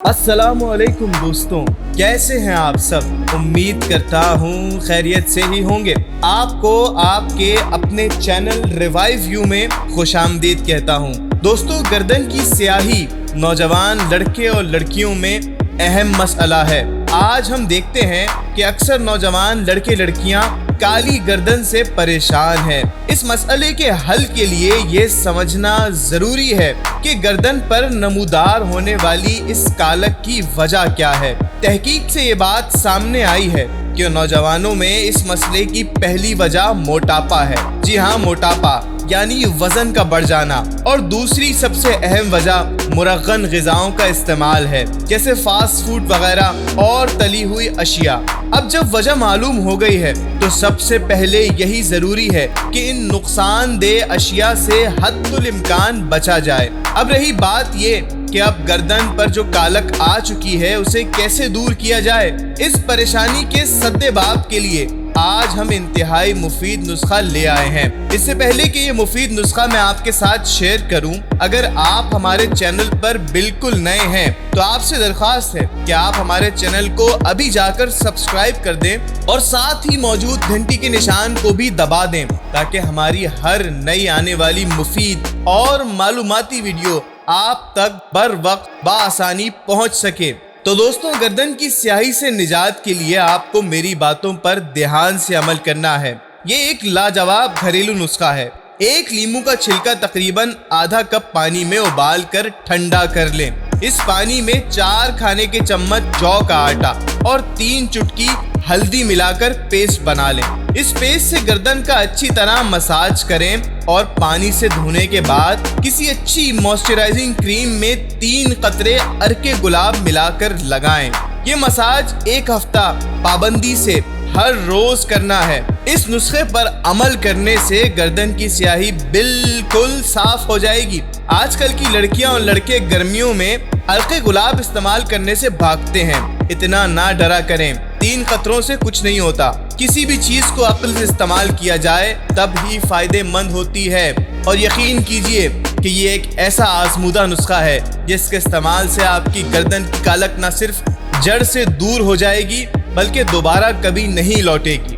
अस्सलामुअलैकुम दोस्तों, कैसे हैं आप सब। उम्मीद करता हूँ खैरियत से ही होंगे। आपको आपके अपने चैनल रिवाइव व्यू में खुशामदीद कहता हूँ। दोस्तों, गर्दन की स्याही नौजवान लड़के और लड़कियों में अहम मसला है। आज हम देखते हैं कि अक्सर नौजवान लड़के लड़कियां काली गर्दन से परेशान हैं। इस मसले के हल के लिए ये समझना जरूरी है कि गर्दन पर नमूदार होने वाली इस कालक की वजह क्या है। तहकीक से ये बात सामने आई है कि नौजवानों में इस मसले की पहली वजह मोटापा है। जी हाँ, मोटापा यानी वजन का बढ़ जाना। और दूसरी सबसे अहम वजह मुरगन ग़िज़ाओं का इस्तेमाल है, जैसे फास्ट फूड वगैरह और तली हुई अशिया। अब जब वजह मालूम हो गई है तो सबसे पहले यही ज़रूरी है कि इन नुकसानदेह अशिया से हद्दुल इम्कान बचा जाए। अब रही बात ये कि अब गर्दन पर जो कालक आ चुकी है उसे कैसे दूर किया जाए। इस परेशानी के सद्देबाब के लिए आज हम इंतहाई मुफीद नुस्खा ले आए हैं। इससे पहले कि ये मुफीद नुस्खा मैं आपके साथ शेयर करूं, अगर आप हमारे चैनल पर बिल्कुल नए हैं तो आपसे दरख्वास्त है कि आप हमारे चैनल को अभी जाकर सब्सक्राइब कर दें और साथ ही मौजूद घंटी के निशान को भी दबा दें, ताकि हमारी हर नई आने वाली मुफीद और मालूमाती वीडियो आप तक बर वक्त बआसानी पहुंच सके। तो दोस्तों, गर्दन की स्याही से निजात के लिए आपको मेरी बातों पर ध्यान से अमल करना है। ये एक लाजवाब घरेलू नुस्खा है। एक लीमू का छिलका तकरीबन आधा कप पानी में उबाल कर ठंडा कर लें। इस पानी में 4 खाने के चम्मच जौ का आटा और 3 चुटकी हल्दी मिलाकर पेस्ट बना लें। इस पेस्ट से गर्दन का अच्छी तरह मसाज करें और पानी से धोने के बाद किसी अच्छी मॉइस्चराइजिंग क्रीम में 3 कतरे अरके गुलाब मिलाकर लगाएं। ये मसाज 1 हफ्ता पाबंदी से हर रोज करना है। इस नुस्खे पर अमल करने से गर्दन की स्याही बिल्कुल साफ हो जाएगी। आजकल की लड़कियां और लड़के गर्मियों में हल्के गुलाब इस्तेमाल करने से भागते हैं। इतना ना डरा करें, 3 कतरों से कुछ नहीं होता। किसी भी चीज को अक्ल से इस्तेमाल किया जाए तब ही फायदेमंद होती है। और यकीन कीजिए कि ये एक ऐसा आजमूदा नुस्खा है जिसके इस्तेमाल से आपकी गर्दन की कालक न सिर्फ जड़ से दूर हो जाएगी बल्कि दोबारा कभी नहीं लौटेगी।